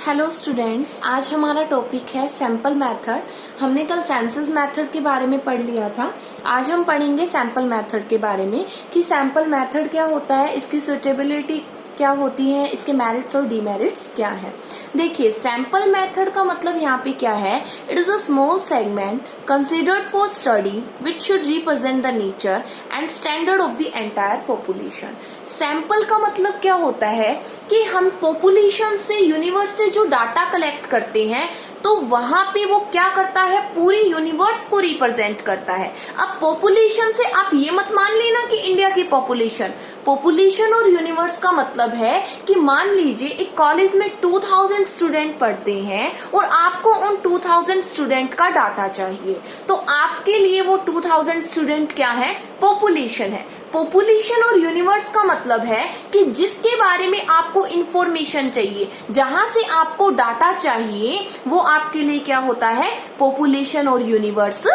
Hello students, आज हमारा topic है सैंपल मेथड। हमने कल सेंसस मेथड के बारे में पढ़ लिया था। आज हम पढ़ेंगे सैंपल मेथड के बारे में कि सैंपल मेथड क्या होता है, इसकी सुटेबिलिटी क्या होती है, इसके मेरिट्स और डीमेरिट्स क्या है। देखिए, सैंपल मेथड का मतलब यहाँ पे क्या है, it is a small segment considered for study which should represent the nature and standard of the entire population. Sample का मतलब क्या होता है कि हम पॉपुलेशन से, यूनिवर्स से जो डाटा कलेक्ट करते हैं, तो वहां पे वो क्या करता है, पूरी यूनिवर्स को रिप्रेजेंट करता है। अब पॉपुलेशन से आप ये मत मान लेना कि इंडिया की पॉपुलेशन और यूनिवर्स का मतलब है कि मान लीजिए एक कॉलेज में 2000 स्टूडेंट पढ़ते हैं और आपको उन 2000 स्टूडेंट का डाटा चाहिए, तो आपके लिए वो 2000 स्टूडेंट क्या है, पॉपुलेशन है। पॉपुलेशन और यूनिवर्स का मतलब है कि जिसके बारे में आपको इंफॉर्मेशन चाहिए, जहां से आपको डाटा चाहिए, वो आपके लिए क्या होता है, पॉपुलेशन और यूनिवर्स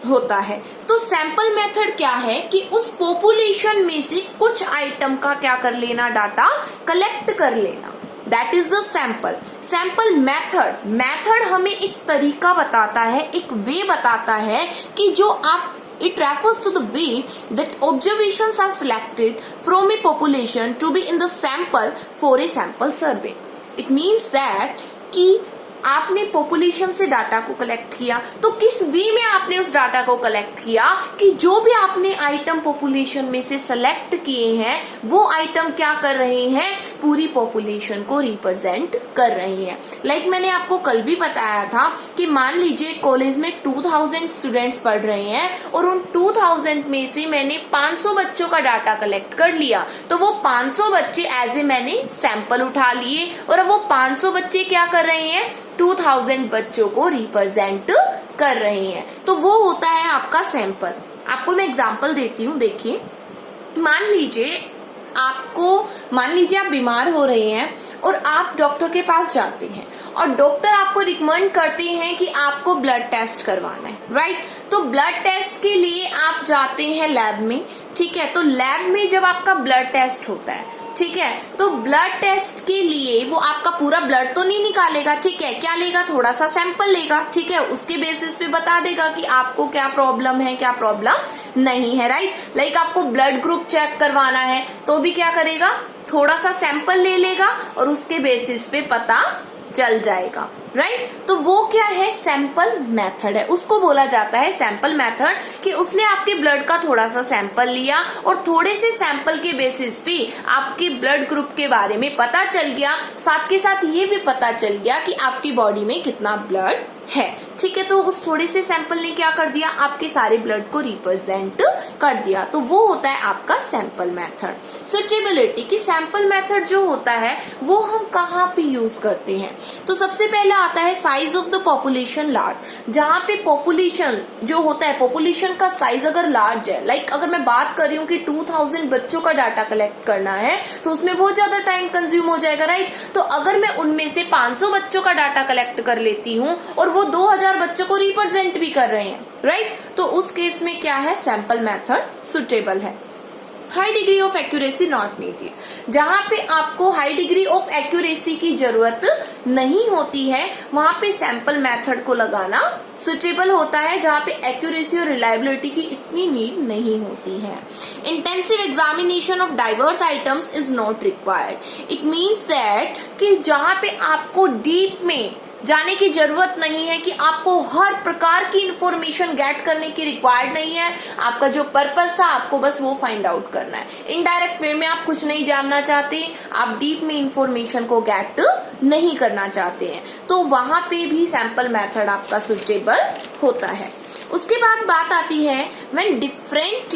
होता है। तो सैंपल मेथड क्या है कि उस पॉपुलेशन में से कुछ आइटम का क्या कर लेना, डाटा कलेक्ट कर लेना, that is the sample method हमें एक तरीका बताता है, एक वे बताता है कि जो आप it refers to the way that observations are selected from a population to be in the sample for a sample survey. It means that कि आपने पॉपुलेशन से डाटा को कलेक्ट किया, तो किस वे में आपने उस डाटा को कलेक्ट किया कि जो भी आपने आइटम पॉपुलेशन में से सेलेक्ट किए हैं, वो आइटम क्या कर रहे हैं, पूरी पॉपुलेशन को रिप्रेजेंट कर रहे हैं। लाइक मैंने आपको कल भी बताया था कि मान लीजिए कॉलेज में 2000 स्टूडेंट्स पढ़ रहे हैं और उन 2000 में से मैंने 500 बच्चों का डाटा कलेक्ट कर लिया, तो वो 500 बच्चे एज ए मैंने सैंपल उठा लिए और अब वो 500 बच्चे क्या कर रहे हैं, 2000 बच्चों को रिप्रेजेंट कर रहे हैं। तो वो होता है आपका सैंपल। आपको मैं एग्जांपल देती हूँ। देखिए, मान लीजिए आप बीमार हो रहे हैं और आप डॉक्टर के पास जाते हैं और डॉक्टर आपको रिकमेंड करते हैं कि आपको ब्लड टेस्ट करवाना है, राइट। तो ब्लड टेस्ट के लिए आप जाते हैं लैब में, ठीक है। तो लैब में जब आपका ब्लड टेस्ट होता है, ठीक है, तो ब्लड टेस्ट के लिए वो आपका पूरा ब्लड तो नहीं निकालेगा, ठीक है, क्या लेगा, थोड़ा सा सैंपल लेगा, ठीक है। उसके बेसिस पे बता देगा कि आपको क्या प्रॉब्लम है, क्या प्रॉब्लम नहीं है, राइट। लाइक आपको ब्लड ग्रुप चेक करवाना है, तो भी क्या करेगा, थोड़ा सा सैंपल ले लेगा और उसके बेसिस पे पता चल जाएगा, राइट। तो वो क्या है, सैंपल मेथड है, उसको बोला जाता है सैंपल मेथड, कि उसने आपके ब्लड का थोड़ा सा सैंपल लिया और थोड़े से सैंपल के बेसिस पे आपके ब्लड ग्रुप के बारे में पता चल गया, साथ के साथ ये भी पता चल गया कि आपकी बॉडी में कितना ब्लड है, ठीक है। तो उस थोड़े से सैंपल ने क्या कर दिया, आपके सारे ब्लड को रिप्रेजेंट कर दिया। तो वो होता है आपका सैंपल मेथड। सुटेबिलिटी की सैंपल मेथड जो होता है वो हम कहाँ पे यूज करते हैं, तो सबसे पहले आता है size of the population large. जहां पे पॉपुलेशन जो होता है, पॉपुलेशन का साइज अगर लार्ज है, लाइक अगर मैं बात कर रही हूँ कि 2000 बच्चों का डाटा कलेक्ट करना है, तो उसमें बहुत ज्यादा टाइम कंज्यूम हो जाएगा, राइट। तो अगर मैं उनमें से 500 बच्चों का डाटा कलेक्ट कर लेती हूँ और वो 2000 बच्चों को रिप्रेजेंट भी कर रहे हैं, राइट, तो उस केस में क्या है, सैंपल मेथड सुटेबल है। High degree of accuracy not needed. जहां पे आपको हाई डिग्री ऑफ एक्यूरेसी की जरूरत नहीं होती है, वहां पे सैंपल मेथड को लगाना सुटेबल होता है, जहां पे एक्यूरेसी और रिलायबिलिटी की इतनी नीड नहीं होती है। Intensive examination of diverse items is not required. It means that कि जहां पे आपको डीप में जाने की जरूरत नहीं है, कि आपको हर प्रकार की इंफॉर्मेशन गेट करने की रिक्वायर्ड नहीं है। आपका जो पर्पस था, आपको बस वो फाइंड आउट करना है। इनडायरेक्ट वे में आप कुछ नहीं जानना चाहते, आप डीप में इंफॉर्मेशन को गेट नहीं करना चाहते हैं, तो वहां पे भी सैंपल मेथड आपका सुटेबल होता है। उसके बाद बात आती है when different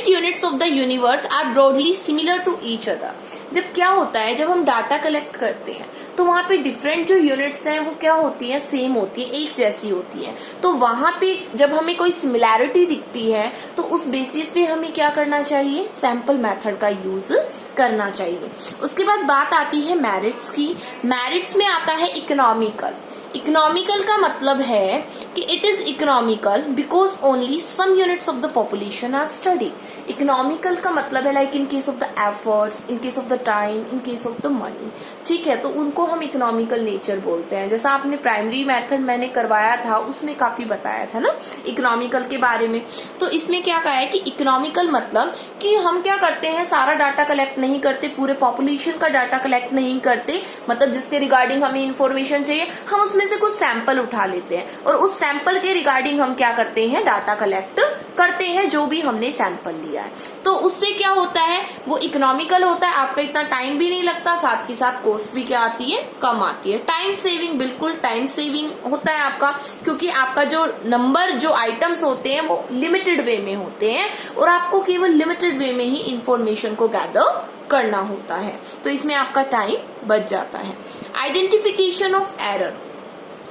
units of the universe are broadly similar to each other। जब क्या होता है, जब हम डाटा कलेक्ट करते हैं तो वहां पे डिफरेंट जो यूनिट्स हैं वो क्या होती है, सेम होती है, एक जैसी होती है। तो वहां पे जब हमें कोई सिमिलैरिटी दिखती है तो उस बेसिस पे हमें क्या करना चाहिए, सैंपल मेथड का यूज करना चाहिए। उसके बाद बात आती है मेरिट्स की। मेरिट्स में आता है इकोनॉमिकल। इकोनॉमिकल का मतलब है कि it is economical because only some units of the population are study. Economical का मतलब है like in case of the efforts, in case of the time, in case of the money, ठीक है, तो उनको हम इकोनॉमिकल नेचर बोलते हैं। जैसा आपने प्राइमरी मेथड मैंने करवाया था उसमें काफी बताया था ना इकोनॉमिकल के बारे में। तो इसमें क्या कहा है कि इकोनॉमिकल मतलब कि हम क्या करते हैं, सारा डाटा कलेक्ट नहीं करते, पूरे पॉपुलेशन का डाटा कलेक्ट नहीं करते, मतलब जिसके रिगार्डिंग हमें इन्फॉर्मेशन चाहिए हम उसमें से कुछ सैंपल उठा लेते हैं और उस सैंपल के रिगार्डिंग हम क्या करते हैं, डाटा कलेक्ट करते हैं जो भी हमने सैंपल लिया है। तो उससे क्या होता है, वो इकोनॉमिकल होता है, आपका इतना टाइम भी नहीं लगता, साथ के साथ कॉस्ट भी क्या आती है, कम आती है। टाइम सेविंग, बिल्कुल टाइम सेविंग होता है आपका, क्योंकि आपका जो नंबर जो आइटम्स होते हैं वो लिमिटेड वे में होते हैं और आपको केवल लिमिटेड वे में ही इंफॉर्मेशन को गैदर करना होता है, तो इसमें आपका टाइम बच जाता है। Identification of error,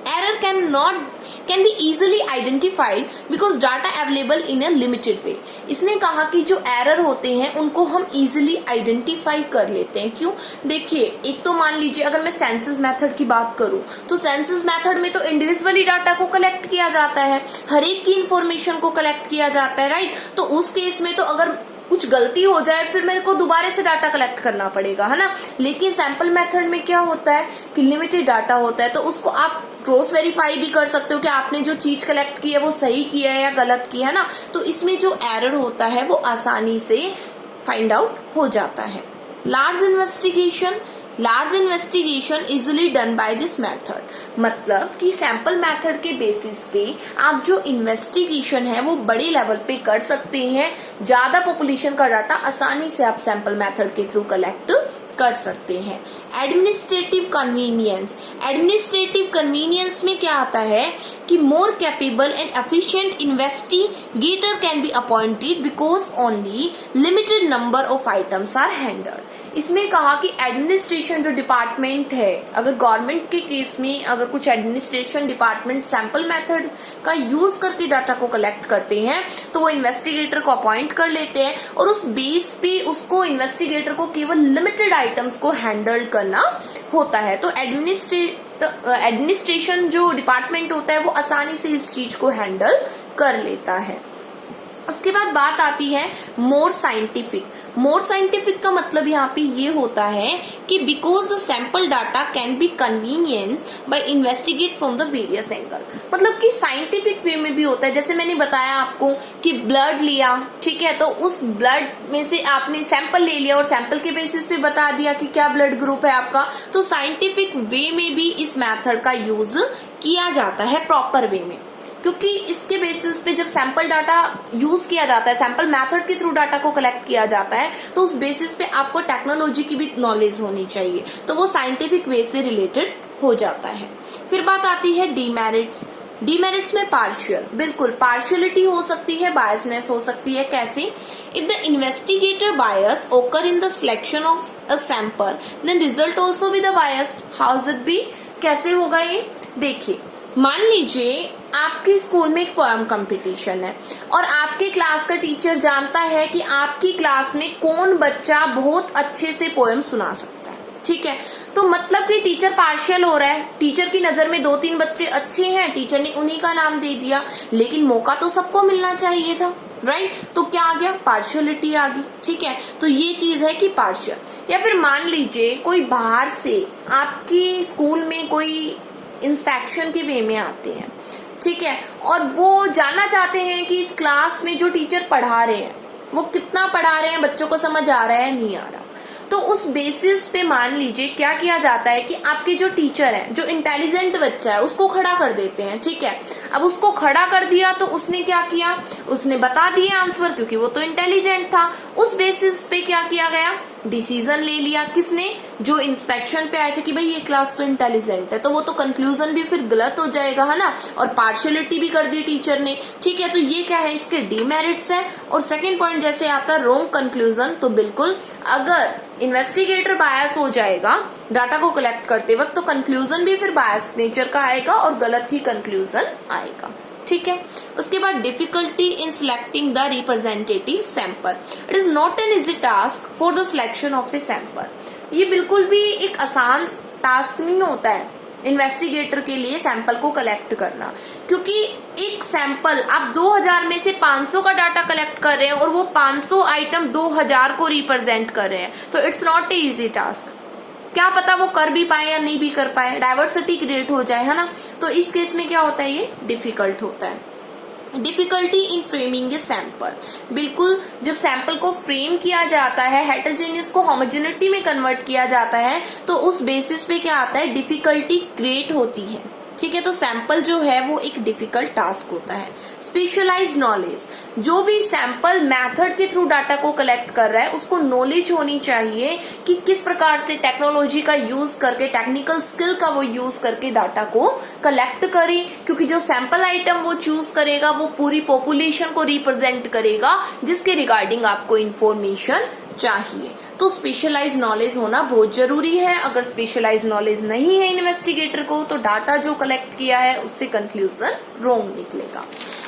error can be easily identified because data available in a limited way। इसने कहा कि जो एरर होते हैं उनको हम इजीली आइडेंटिफाई कर लेते हैं। क्यों, देखिए एक तो मान लीजिए अगर मैं सेंसस मेथड की बात करूं तो सेंसस मेथड में तो इंडिविजुअली डाटा को कलेक्ट किया जाता है, हर एक की इंफॉर्मेशन को कलेक्ट किया जाता है, राइट। तो उस केस में तो अगर कुछ गलती हो जाए फिर मेरे को दोबारा से डाटा कलेक्ट करना पड़ेगा, है ना। लेकिन सैंपल मेथड में क्या होता है कि लिमिटेड डाटा होता है, तो उसको आप क्रॉस वेरीफाई भी कर सकते हो कि आपने जो चीज कलेक्ट की है वो सही किया है या गलत किया है ना। तो इसमें जो एरर होता है वो आसानी से फाइंड आउट हो जाता है। Large investigation easily done by this method, मतलब कि सैंपल मेथड के बेसिस पे आप जो इन्वेस्टिगेशन है वो बड़े लेवल पे कर सकते हैं। ज्यादा पॉपुलेशन का डाटा आसानी से आप सैंपल मेथड के थ्रू कलेक्ट कर सकते हैं। एडमिनिस्ट्रेटिव कन्वीनियंस में क्या आता है कि more capable and efficient investigator can be appointed because only limited number of items are handled. इसमें कहा कि एडमिनिस्ट्रेशन जो डिपार्टमेंट है, अगर गवर्नमेंट के केस में अगर कुछ एडमिनिस्ट्रेशन डिपार्टमेंट सैंपल मेथड का यूज करके डाटा को कलेक्ट करते हैं तो वो इन्वेस्टिगेटर को अपॉइंट कर लेते हैं और उस बेस पे उसको इन्वेस्टिगेटर को केवल लिमिटेड आइटम्स को हैंडल करना होता है। तो एडमिनिस्ट्रेशन जो डिपार्टमेंट होता है वो आसानी से इस चीज को हैंडल कर लेता है। उसके बाद बात आती है मोर साइंटिफिक का मतलब यहाँ पे ये होता है कि because the sample data can be convenience by investigate from the various angle, मतलब कि साइंटिफिक वे में भी होता है। जैसे मैंने बताया आपको कि ब्लड लिया, ठीक है, तो उस ब्लड में से आपने सैंपल ले लिया और सैंपल के बेसिस पे बता दिया कि क्या ब्लड ग्रुप है आपका, तो साइंटिफिक वे में भी इस मेथड का यूज किया जाता है प्रॉपर वे में, क्योंकि इसके बेसिस पे जब सैंपल डाटा यूज किया जाता है, सैंपल मेथड के थ्रू डाटा को कलेक्ट किया जाता है, तो उस बेसिस पे आपको टेक्नोलॉजी की भी नॉलेज होनी चाहिए, तो वो साइंटिफिक वे से रिलेटेड हो जाता है। फिर बात आती है डीमेरिट्स में पार्शियल, बिल्कुल पार्शियलिटी हो सकती है, बायसनेस हो सकती है। कैसे, if the investigator bias occur in the selection of a sample then result also be the biased, how is it be, कैसे होगा ये, देखिए मान लीजिए आपके स्कूल में एक पोएम कंपटीशन है और आपके क्लास का टीचर जानता है कि आपकी क्लास में कौन बच्चा बहुत अच्छे से पोएम सुना सकता है, ठीक है, तो मतलब कि टीचर पार्शियल हो रहा है। टीचर की नजर में 2-3 बच्चे अच्छे हैं, टीचर ने उन्हीं का नाम दे दिया, लेकिन मौका तो सबको मिलना चाहिए था, राइट। तो क्या आ गया, पार्शियलिटी आ गई, ठीक है। तो ये चीज है कि पार्शियल। या फिर मान लीजिए कोई बाहर से आपकी स्कूल में कोई इंस्पेक्शन के वे में आते हैं, ठीक है, और वो जानना चाहते हैं कि इस क्लास में जो टीचर पढ़ा रहे हैं वो कितना पढ़ा रहे हैं, बच्चों को समझ आ रहा है नहीं आ रहा। तो उस बेसिस पे मान लीजिए क्या किया जाता है कि आपके जो टीचर है, जो इंटेलिजेंट बच्चा है, उसको खड़ा कर देते हैं, ठीक है। अब उसको खड़ा कर दिया तो उसने क्या किया, उसने बता दिया आंसर, क्योंकि वो तो इंटेलिजेंट था। उस बेसिस पे क्या किया गया, डिसीजन ले लिया, किसने, जो इंस्पेक्शन पे आए थे कि भाई ये क्लास तो इंटेलिजेंट है, तो वो तो कंक्लूजन भी फिर गलत हो जाएगा, है ना, और पार्शियलिटी भी कर दी टीचर ने, ठीक है। तो ये क्या है, इसके डीमेरिट्स है। और सेकंड पॉइंट जैसे आता है रॉन्ग कंक्लूजन, तो बिल्कुल अगर इन्वेस्टिगेटर बायस हो जाएगा डाटा को कलेक्ट करते वक्त, तो कंक्लूजन भी फिर बायस नेचर का आएगा और गलत ही कंक्लूजन आएगा, ठीक है। उसके बाद difficulty in selecting the representative sample, it is not an easy task for the selection of a sample. ये बिल्कुल भी एक आसान टास्क नहीं होता है इन्वेस्टिगेटर के लिए सैंपल को कलेक्ट करना, क्योंकि एक सैंपल आप 2000 में से 500 का डाटा कलेक्ट कर रहे हैं और वो 500 आइटम 2000 को रिप्रेजेंट कर रहे हैं, तो it's not a easy task. क्या पता वो कर भी पाए या नहीं भी कर पाए, डाइवर्सिटी क्रिएट हो जाए, है ना। तो इस केस में क्या होता है, ये डिफिकल्ट होता है। Difficulty in framing a sample, बिल्कुल जब सैंपल को फ्रेम किया जाता है, हेटेरोजेनियस को होमोजेनिटी में कन्वर्ट किया जाता है, तो उस बेसिस पे क्या आता है, डिफिकल्टी क्रिएट होती है। ठीक है, तो सैंपल जो है वो एक डिफिकल्ट टास्क होता है। स्पेशलाइज्ड नॉलेज, जो भी सैंपल मेथड के थ्रू डाटा को कलेक्ट कर रहा है उसको नॉलेज होनी चाहिए कि किस प्रकार से टेक्नोलॉजी का यूज करके, टेक्निकल स्किल का वो यूज करके डाटा को कलेक्ट करे, क्योंकि जो सैंपल आइटम वो चूज करेगा वो पूरी पॉपुलेशन को रिप्रेजेंट करेगा जिसके रिगार्डिंग आपको इंफॉर्मेशन चाहिए। तो स्पेशलाइज नॉलेज होना बहुत जरूरी है। अगर स्पेशलाइज नॉलेज नहीं है इन्वेस्टिगेटर को तो डाटा जो कलेक्ट किया है उससे कंक्लूजन रॉन्ग निकलेगा।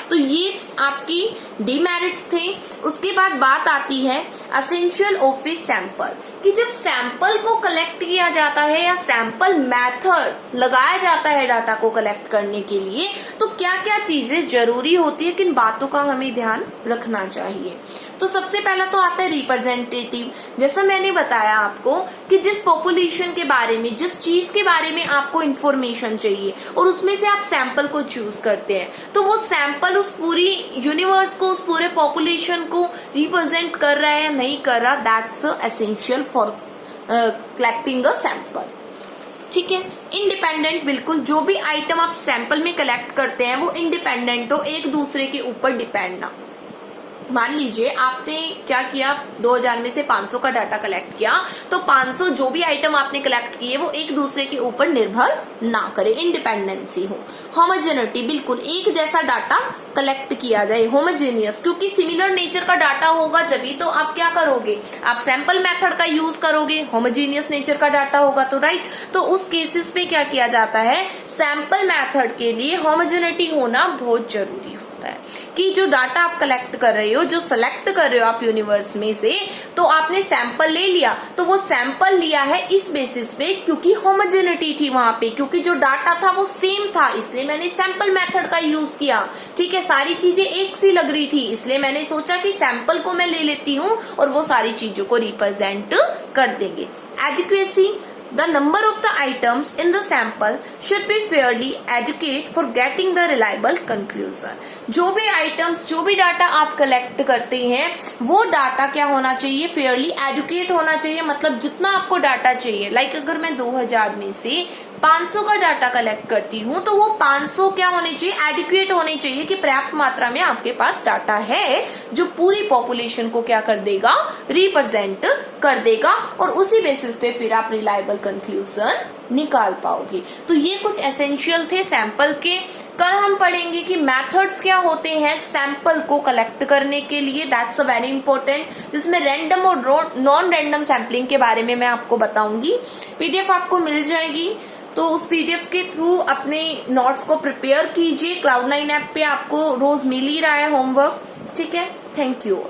तो ये आपकी डिमेरिट्स थे। उसके बाद बात आती है एसेंशियल ऑफ ए सैंपल, कि जब सैंपल को कलेक्ट किया जाता है या सैंपल मेथड लगाया जाता है डाटा को कलेक्ट करने के लिए, तो क्या क्या चीजें जरूरी होती है, किन बातों का हमें ध्यान रखना चाहिए। तो सबसे पहला तो आता है रिप्रेजेंटेटिव। जैसा मैंने बताया आपको कि जिस पॉपुलेशन के बारे में, जिस चीज के बारे में आपको इंफॉर्मेशन चाहिए और उसमें से आप सैंपल को चूज करते हैं, तो वो सैंपल उस पूरी यूनिवर्स को, उस पूरे पॉपुलेशन को रिप्रेजेंट कर रहा है या नहीं कर रहा, that's essential for collecting a sample. ठीक है, इंडिपेंडेंट, बिल्कुल जो भी आइटम आप सैंपल में कलेक्ट करते हैं वो इंडिपेंडेंट हो, एक दूसरे के ऊपर डिपेंड ना। मान लीजिए आपने क्या किया, 2000 में से 500 का डाटा कलेक्ट किया, तो 500 जो भी आइटम आपने कलेक्ट किए वो एक दूसरे के ऊपर निर्भर ना करे, इंडिपेंडेंसी हो। होमोजेनिटी, बिल्कुल एक जैसा डाटा कलेक्ट किया जाए, होमोजेनियस, क्योंकि सिमिलर नेचर का डाटा होगा जब तो आप क्या करोगे, आप सैंपल मेथड का यूज करोगे, होमोजेनियस नेचर का डाटा होगा तो राइट। तो उस केसेस पे क्या किया जाता है, सैंपल मेथड के लिए होमोजेनिटी होना बहुत जरूरी है कि जो डाटा आप कलेक्ट कर रहे हो, जो सेलेक्ट कर रहे हो आप यूनिवर्स में से, तो आपने सैंपल ले लिया, तो वो सैंपल लिया है इस बेसिस पे क्योंकि होमोजेनिटी थी वहां पे, क्योंकि जो डाटा था वो सेम था, इसलिए मैंने सैंपल मेथड का यूज किया। ठीक है, सारी चीजें एक सी लग रही थी, इसलिए मैंने सोचा कि सैंपल को मैं ले लेती हूँ और वो सारी चीजों को रिप्रेजेंट कर देंगे। Adequacy, the number of the items in the sample should be fairly adequate for getting the reliable conclusion। जो भी आइटम्स, जो भी डाटा आप कलेक्ट करते हैं वो डाटा क्या होना चाहिए, फेयरली एडुकेट होना चाहिए, मतलब जितना आपको डाटा चाहिए। लाइक अगर मैं 2000 में से 500 का डाटा कलेक्ट करती हूँ तो वो 500 क्या होने चाहिए, एडिक्वेट होने चाहिए कि पर्याप्त मात्रा में आपके पास डाटा है जो पूरी पॉपुलेशन को क्या कर देगा, रिप्रेजेंट कर देगा, और उसी बेसिस पे फिर आप रिलायबल कंक्लूजन निकाल पाओगे। तो ये कुछ एसेंशियल थे सैंपल के। कल हम पढ़ेंगे कि मेथड्स क्या होते हैं सैंपल को कलेक्ट करने के लिए, दैट्स अ वेरी इंपॉर्टेंट, जिसमें रैंडम और नॉन रैंडम सैंपलिंग के बारे में मैं आपको बताऊंगी। पीडीएफ आपको मिल जाएगी, तो उस पीडीएफ के थ्रू अपने नोट्स को प्रिपेयर कीजिए। Cloud9 ऐप पे आपको रोज मिल ही रहा है होमवर्क। ठीक है, थैंक यू।